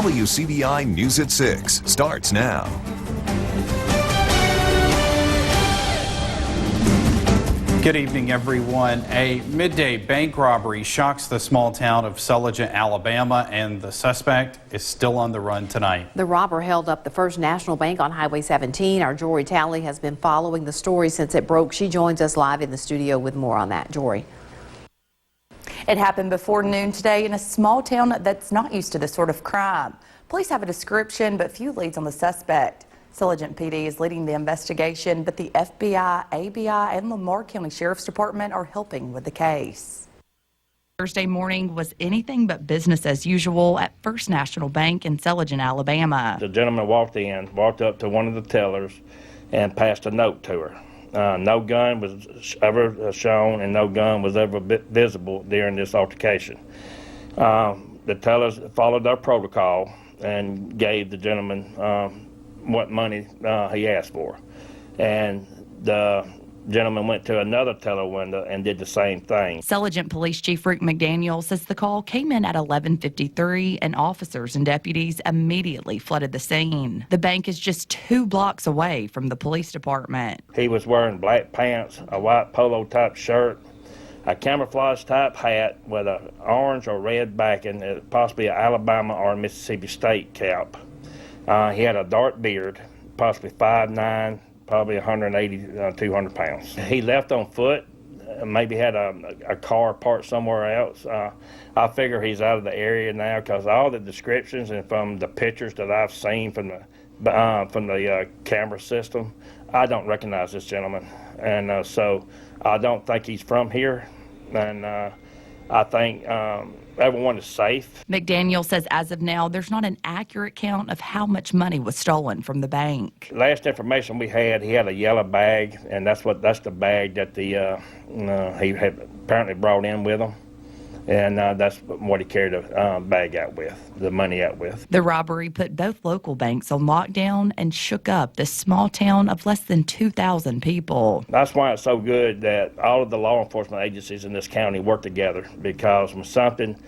WCBI News at 6 starts now. Good evening, everyone. A midday bank robbery shocks the small town of Sulligent, Alabama, and the suspect is still on the run tonight. The robber held up the First National Bank on Highway 17. Our Jory Talley has been following the story since it broke. She joins us live in the studio with more on that. Jory. It happened before noon today in a small town that's not used to this sort of crime. Police have a description, but few leads on the suspect. Sulligent PD is leading the investigation, but the FBI, ABI, and Lamar County Sheriff's Department are helping with the case. Thursday morning was anything but business as usual at First National Bank in Sulligent, Alabama. The gentleman walked up to one of the tellers and passed a note to her. No gun was ever shown and no gun was ever visible during this altercation. The tellers followed our protocol and gave the gentleman what money he asked for, and the gentleman went to another teller window and did the same thing. Sulligent Police Chief Rick McDaniel says the call came in at 11:53 and officers and deputies immediately flooded the scene. The bank is just 2 blocks away from the police department. He was wearing black pants, a white polo type shirt, a camouflage type hat with an orange or red backing, possibly an Alabama or Mississippi State cap. He had a dark beard, possibly 5'9", probably 180, 200 pounds. He left on foot, maybe had a car parked somewhere else. I figure he's out of the area now because all the descriptions and from the pictures that I've seen from the camera system, I don't recognize this gentleman. And so I don't think he's from here. And I think everyone is safe. McDaniel says as of now, there's not an accurate count of how much money was stolen from the bank. Last information we had, he had a yellow bag, and that's the bag that he had apparently brought in with him. And that's what he carried the bag out with, the money out with. The robbery put both local banks on lockdown and shook up this small town of less than 2,000 people. That's why it's so good that all of the law enforcement agencies in this county work together, because when something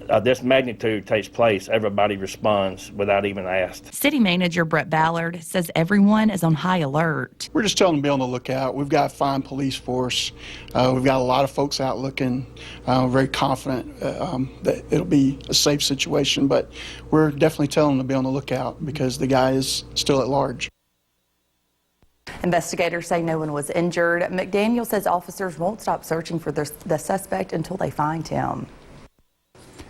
of this magnitude takes place, everybody responds without even asked. City Manager Brett Ballard says everyone is on high alert. We're just telling them to be on the lookout. We've got a fine police force. We've got a lot of folks out looking. Very confident that it'll be a safe situation, but we're definitely telling them to be on the lookout because the guy is still at large. Investigators say no one was injured. McDaniel says officers won't stop searching for the suspect until they find him.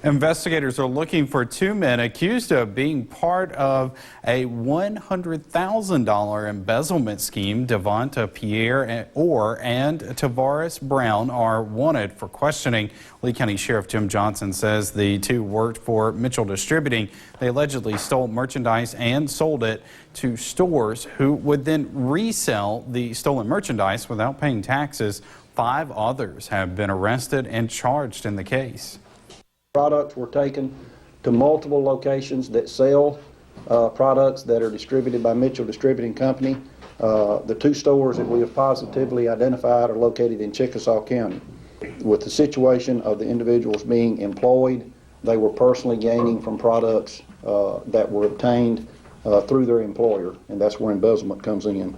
Investigators are looking for 2 men accused of being part of a $100,000 embezzlement scheme. Devonta Pierre and Tavares Brown are wanted for questioning. Lee County Sheriff Jim Johnson says the two worked for Mitchell Distributing. They allegedly stole merchandise and sold it to stores who would then resell the stolen merchandise without paying taxes. 5 others have been arrested and charged in the case. Products were taken to multiple locations that sell products that are distributed by Mitchell Distributing Company. The 2 stores that we have positively identified are located in Chickasaw County. With the situation of the individuals being employed, they were personally gaining from products that were obtained through their employer, and that's where embezzlement comes in.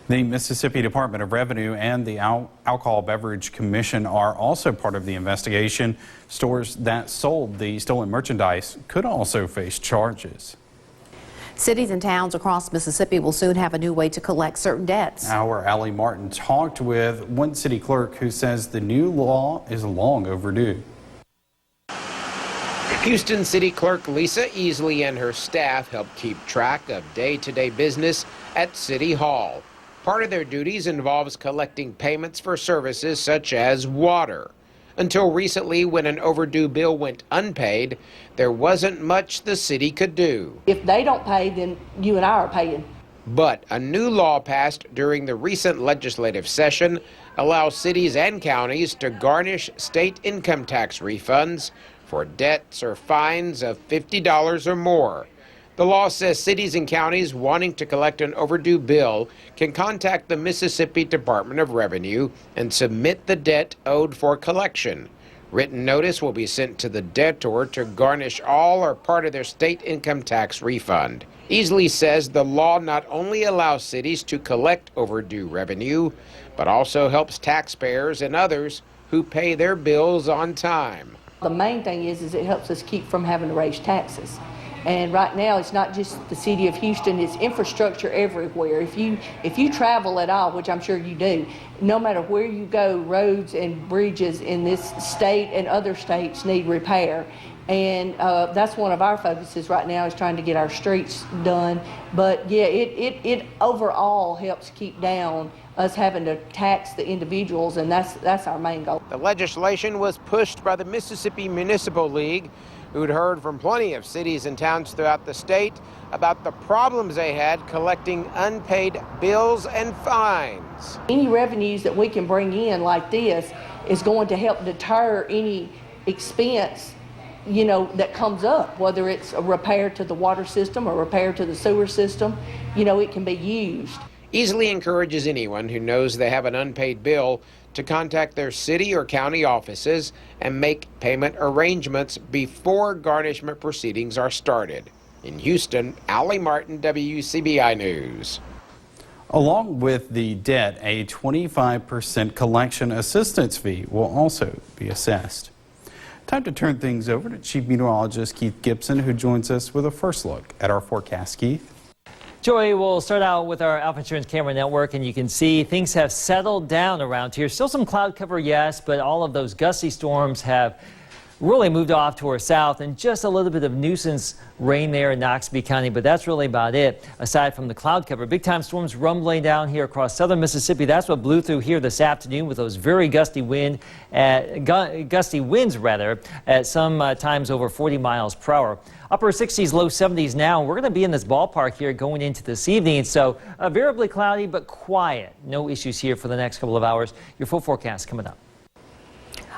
The Mississippi Department of Revenue and the Alcohol Beverage Commission are also part of the investigation. Stores that sold the stolen merchandise could also face charges. Cities and towns across Mississippi will soon have a new way to collect certain debts. Our Allie Martin talked with one city clerk who says the new law is long overdue. Houston City Clerk Lisa Easley and her staff help keep track of day-to-day business at City Hall. Part of their duties involves collecting payments for services such as water. Until recently, when an overdue bill went unpaid, there wasn't much the city could do. If they don't pay, then you and I are paying. But a new law passed during the recent legislative session allows cities and counties to garnish state income tax refunds for debts or fines of $50 or more. The law says cities and counties wanting to collect an overdue bill can contact the Mississippi Department of Revenue and submit the debt owed for collection. Written notice will be sent to the debtor to garnish all or part of their state income tax refund. Easley says the law not only allows cities to collect overdue revenue, but also helps taxpayers and others who pay their bills on time. The main thing is it helps us keep from having to raise taxes. And right now, it's not just the city of Houston, it's infrastructure everywhere. If you travel at all, which I'm sure you do, no matter where you go, roads and bridges in this state and other states need repair. And that's one of our focuses right now, is trying to get our streets done. But yeah, it overall helps keep down us having to tax the individuals, and that's our main goal. The legislation was pushed by the Mississippi Municipal League, who'd heard from plenty of cities and towns throughout the state about the problems they had collecting unpaid bills and fines. Any revenues that we can bring in like this is going to help deter any expense, you know, that comes up, whether it's a repair to the water system or repair to the sewer system. You know, it can be used. Easley encourages anyone who knows they have an unpaid bill to contact their city or county offices and make payment arrangements before garnishment proceedings are started. In Houston, Allie Martin, WCBI News. Along with the debt, a 25% collection assistance fee will also be assessed. Time to turn things over to Chief Meteorologist Keith Gibson, who joins us with a first look at our forecast. Keith? Joey, we'll start out with our Alpha Insurance camera network, and you can see things have settled down around here. Still some cloud cover, yes, but all of those gusty storms have really moved off to our south, and just a little bit of nuisance rain there in Wcbi County, but that's really about it aside from the cloud cover. Big time storms rumbling down here across southern Mississippi. That's what blew through here this afternoon with those very gusty winds at some times over 40 miles per hour. Upper 60s, low 70s now. We're going to be in this ballpark here going into this evening. So variably cloudy but quiet. No issues here for the next couple of hours. Your full forecast coming up.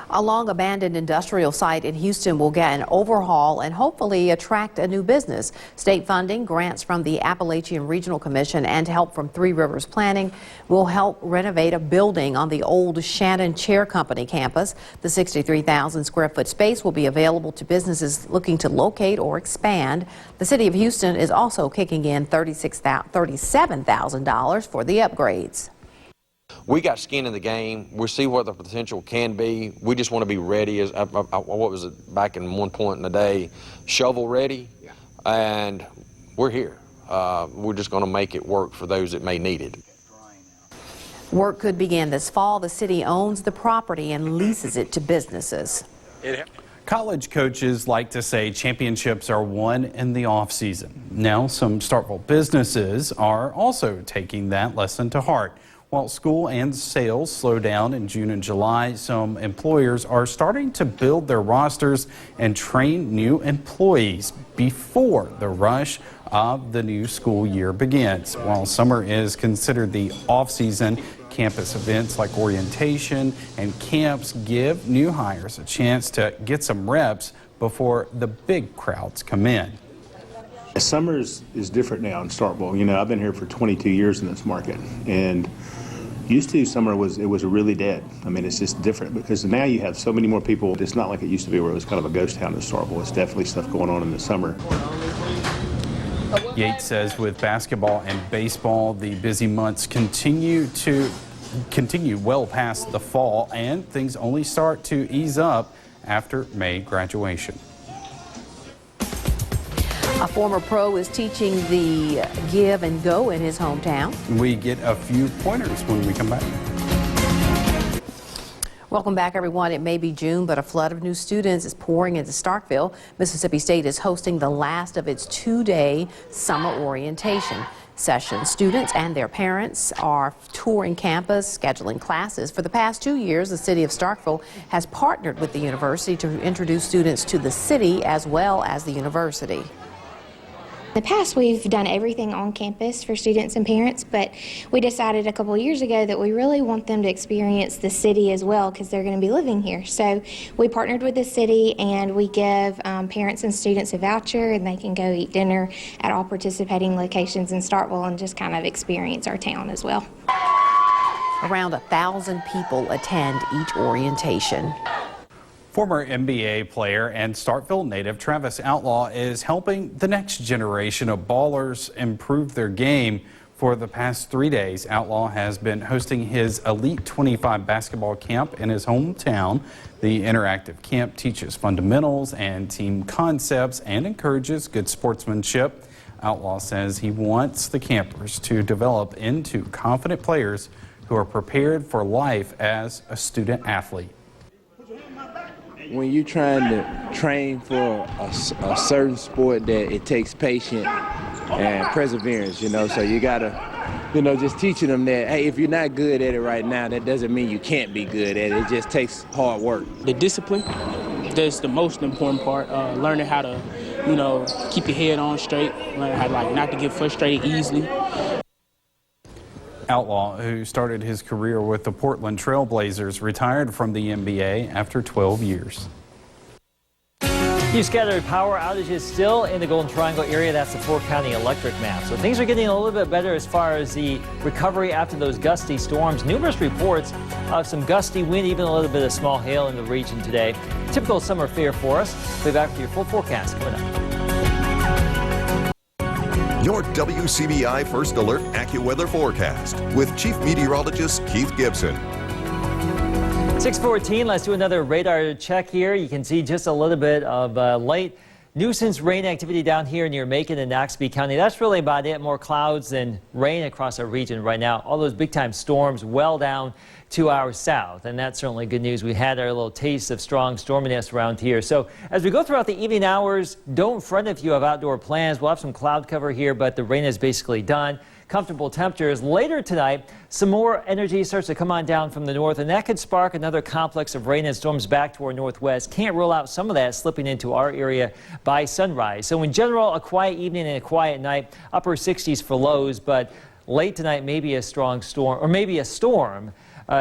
A long abandoned industrial site in Houston will get an overhaul and hopefully attract a new business. State funding, grants from the Appalachian Regional Commission, and help from Three Rivers Planning will help renovate a building on the old Shannon Chair Company campus. The 63,000 square foot space will be available to businesses looking to locate or expand. The city of Houston is also kicking in $37,000 for the upgrades. We got skin in the game. We see what the potential can be. We just want to be ready. As what was it back in one point in the day, shovel ready, and we're here. We're just going to make it work for those that may need it. Work could begin this fall. The city owns the property and leases it to businesses. College coaches like to say championships are won in the off-season. Now, some Starkville businesses are also taking that lesson to heart. While school and sales slow down in June and July, some employers are starting to build their rosters and train new employees before the rush of the new school year begins. While summer is considered the off-season, campus events like orientation and camps give new hires a chance to get some reps before the big crowds come in. Summer is different now in Starkville. You know, I've been here for 22 years in this market, and used to summer was really dead. I mean, it's just different because now you have so many more people. It's not like it used to be where it was kind of a ghost town in Starkville. It's definitely stuff going on in the summer. Yates says with basketball and baseball, the busy months continue well past the fall, and things only start to ease up after May graduation. A former pro is teaching the give and go in his hometown. We get a few pointers when we come back. Welcome back, everyone. It may be June, but a flood of new students is pouring into Starkville. Mississippi State is hosting the last of its two-day summer orientation session. Students and their parents are touring campus, scheduling classes. For the past 2 years, the city of Starkville has partnered with the university to introduce students to the city as well as the university. In the past, we've done everything on campus for students and parents, but we decided a couple of years ago that we really want them to experience the city as well because they're going to be living here. So we partnered with the city, and we give parents and students a voucher, and they can go eat dinner at all participating locations in Starkville and just kind of experience our town as well. Around 1,000 people attend each orientation. Former NBA player and Starkville native Travis Outlaw is helping the next generation of ballers improve their game. For the past 3 days, Outlaw has been hosting his Elite 25 basketball camp in his hometown. The interactive camp teaches fundamentals and team concepts and encourages good sportsmanship. Outlaw says he wants the campers to develop into confident players who are prepared for life as a student athlete. When you're trying to train for a certain sport, that it takes patience and perseverance, so you gotta, just teaching them that, hey, if you're not good at it right now, that doesn't mean you can't be good at it. It just takes hard work. The discipline, that's the most important part. Learning how to, keep your head on straight, learning how to, not to get frustrated easily. Outlaw, who started his career with the Portland Trail Blazers, retired from the NBA after 12 years. Few scattered power outages still in the Golden Triangle area. That's the 4-county electric map. So things are getting a little bit better as far as the recovery after those gusty storms. Numerous reports of some gusty wind, even a little bit of small hail in the region today. Typical summer fare for us. We'll be back with your full forecast coming up. Your WCBI First Alert AccuWeather forecast with Chief Meteorologist Keith Gibson. 6:14, let's do another radar check here. You can see just a little bit of light nuisance rain activity down here near Macon and Wcbi County. That's really about it. More clouds than rain across our region right now. All those big time storms well down to our south, and that's certainly good news. We had our little taste of strong storminess around here. So as we go throughout the evening hours, don't fret if you have outdoor plans. We'll have some cloud cover here, but the rain is basically done. Comfortable temperatures. Later tonight, some more energy starts to come on down from the north, and that could spark another complex of rain and storms back to our northwest. Can't rule out some of that slipping into our area by sunrise. So in general, a quiet evening and a quiet night, upper 60s for lows, but late tonight, maybe a strong storm, or maybe a storm.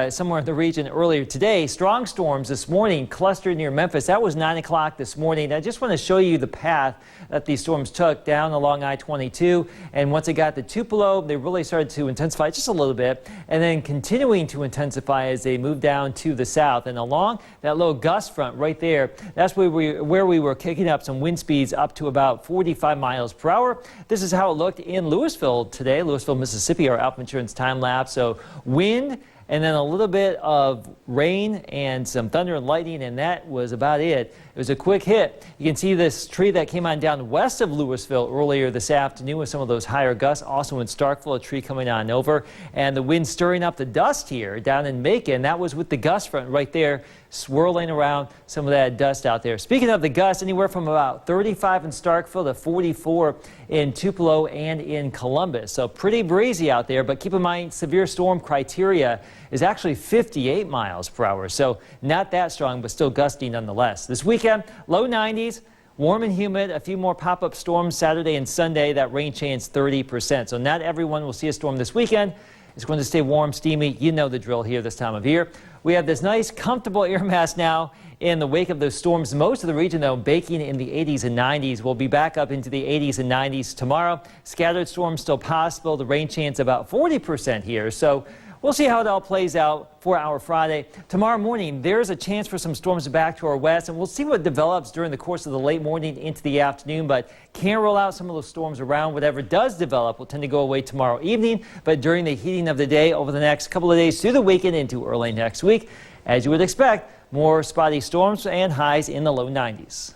Somewhere in the region earlier today. Strong storms this morning clustered near Memphis. That was 9 o'clock this morning. I just want to show you the path that these storms took down along I-22. And once it got to Tupelo, they really started to intensify just a little bit, and then continuing to intensify as they moved down to the south. And along that low gust front right there, that's where we were kicking up some wind speeds up to about 45 miles per hour. This is how it looked in Louisville today. Louisville, Mississippi, our Alpha Insurance time lapse. So wind, and then a little bit of rain and some thunder and lightning, and that was about it. It was a quick hit. You can see this tree that came on down west of Louisville earlier this afternoon with some of those higher gusts. Also in Starkville, a tree coming on over, and the wind stirring up the dust here down in Macon. That was with the gust front right there, swirling around some of that dust out there. Speaking of the gust, anywhere from about 35 in Starkville to 44 in Tupelo and in Columbus. So pretty breezy out there, but keep in mind severe storm criteria is actually 58 miles per hour. So not that strong, but still gusty nonetheless. This weekend, low 90s, warm and humid, a few more pop-up storms Saturday and Sunday. That rain chance 30%. So not everyone will see a storm this weekend. It's going to stay warm, steamy. You know the drill here this time of year. We have this nice, comfortable air mass now in the wake of those storms. Most of the region, though, baking in the 80s and 90s. We'll be back up into the 80s and 90s tomorrow. Scattered storms still possible. The rain chance about 40% here. So we'll see how it all plays out for our Friday. Tomorrow morning, there's a chance for some storms back to our west, and we'll see what develops during the course of the late morning into the afternoon, but can't rule out some of those storms around. Whatever does develop will tend to go away tomorrow evening, but during the heating of the day over the next couple of days through the weekend into early next week, as you would expect, more spotty storms and highs in the low 90s.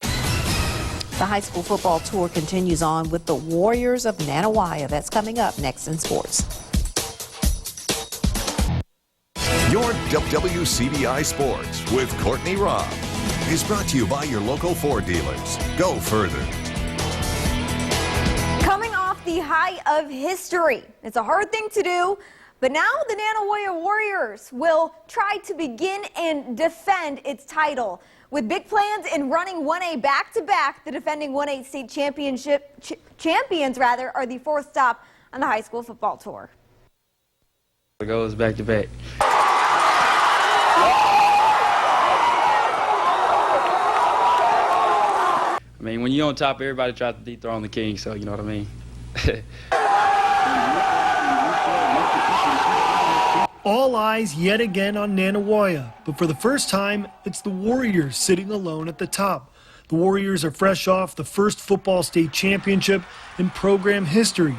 The high school football tour continues on with the Warriors of Nanawaya. That's coming up next in sports. Your WCBI Sports with Courtney Robb is brought to you by your local Ford dealers. Go further. Coming off the high of history. It's a hard thing to do, but now the Nanawaya Warriors will try to begin and defend its title. With big plans in running 1A back-to-back, the defending 1A state champions are the fourth stop on the high school football tour. The goal is back-to-back. I mean, when you're on top, everybody tries to dethrone the king, so you know what I mean. all eyes yet again on Nanawayo, but for the first time, it's the Warriors sitting alone at the top. The Warriors are fresh off the first football state championship in program history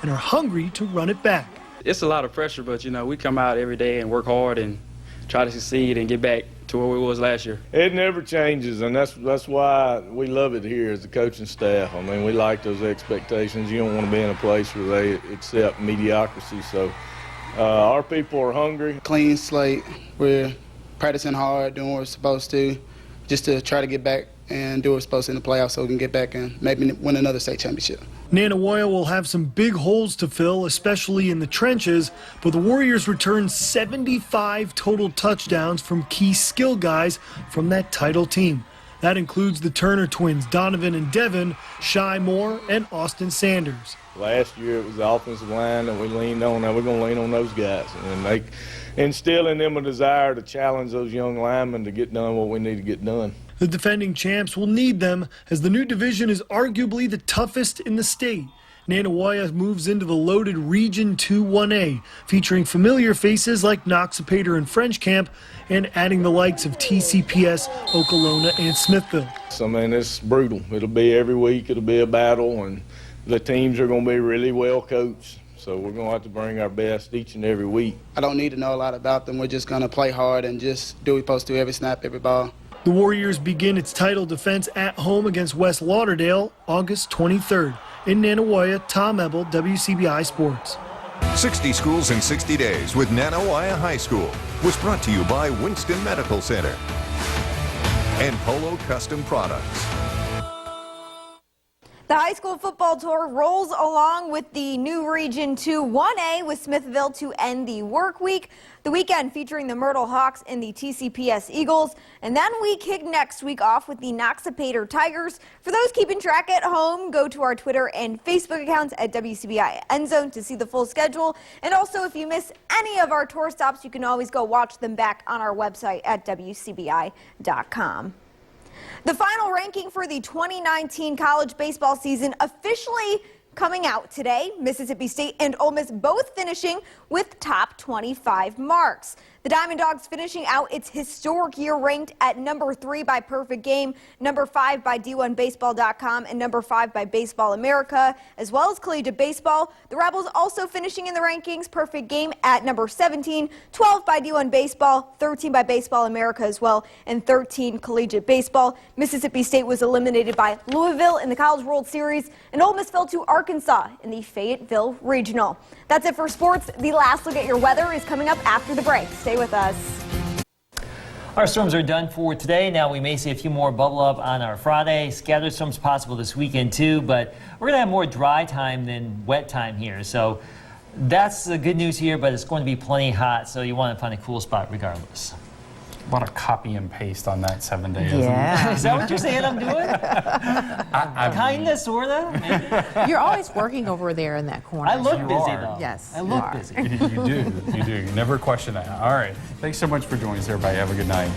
and are hungry to run it back. It's a lot of pressure, but, you know, we come out every day and work hard and try to succeed and get back to where we was last year. It never changes, and that's why we love it here as the coaching staff. I mean, we like those expectations. You don't want to be in a place where they accept mediocrity, so our people are hungry. Clean slate. We're practicing hard, doing what we're supposed to, just to try to get back and do what we're supposed to in the playoffs so we can get back and maybe win another state championship. Nanawayo will have some big holes to fill, especially in the trenches, but the Warriors returned 75 total touchdowns from key skill guys from that title team. That includes the Turner twins, Donovan and Devin, Shy Moore, and Austin Sanders. Last year it was the offensive line that we leaned on. Now we're going to lean on those guys. And they instill in them a desire to challenge those young linemen to get done what we need to get done. The defending champs will need them as the new division is arguably the toughest in the state. Nanawayo moves into the loaded Region 2 1A, featuring familiar faces like Noxapater and French Camp, and adding the likes of TCPS, Okolona, and Smithville. So, I mean, it's brutal. It'll be every week. It'll be a battle, and the teams are going to be really well coached. So we're going to have to bring our best each and every week. I don't need to know a lot about them. We're just going to play hard and just do what we're supposed to every snap, every ball. The Warriors begin its title defense at home against West Lauderdale August 23rd. In Nanawayo, Tom Ebel, WCBI Sports. 60 schools in 60 days with Nanawayo High School was brought to you by Winston Medical Center and Polo Custom Products. The high school football tour rolls along with the new Region 2 1A with Smithville to end the work week. The weekend featuring the Myrtle Hawks and the TCPS Eagles. And then we kick next week off with the Noxapater Tigers. For those keeping track at home, go to our Twitter and Facebook accounts at WCBI Endzone to see the full schedule. And also, if you miss any of our tour stops, you can always go watch them back on our website at WCBI.com. The final ranking for the 2019 college baseball season officially coming out today. Mississippi State and Ole Miss both finishing with top 25 marks. The Diamond Dogs finishing out its historic year ranked at number 3 by Perfect Game, number 5 by D1Baseball.com, and number 5 by Baseball America, as well as collegiate baseball. The Rebels also finishing in the rankings, Perfect Game at number 17, 12 by D1 Baseball, 13 by Baseball America as well, and 13 collegiate baseball. Mississippi State was eliminated by Louisville in the College World Series, and Ole Miss fell to Arkansas in the Fayetteville Regional. That's it for sports. The last look at your weather is coming up after the break. Stay with us. Our storms are done for today. Now we may see a few more bubble up on our Friday. Scattered storms possible this weekend too, but we're going to have more dry time than wet time here. So that's the good news here, but it's going to be plenty hot, so you want to find a cool spot regardless. A lot of copy and paste on that 7 day. Yeah. Is that what you're saying I'm doing? Kinda, sorta. You're always working over there in that corner. I look busy though. Yes. I look busy. You do. You do. Never question that. All right. Thanks so much for joining us, everybody. Have a good night.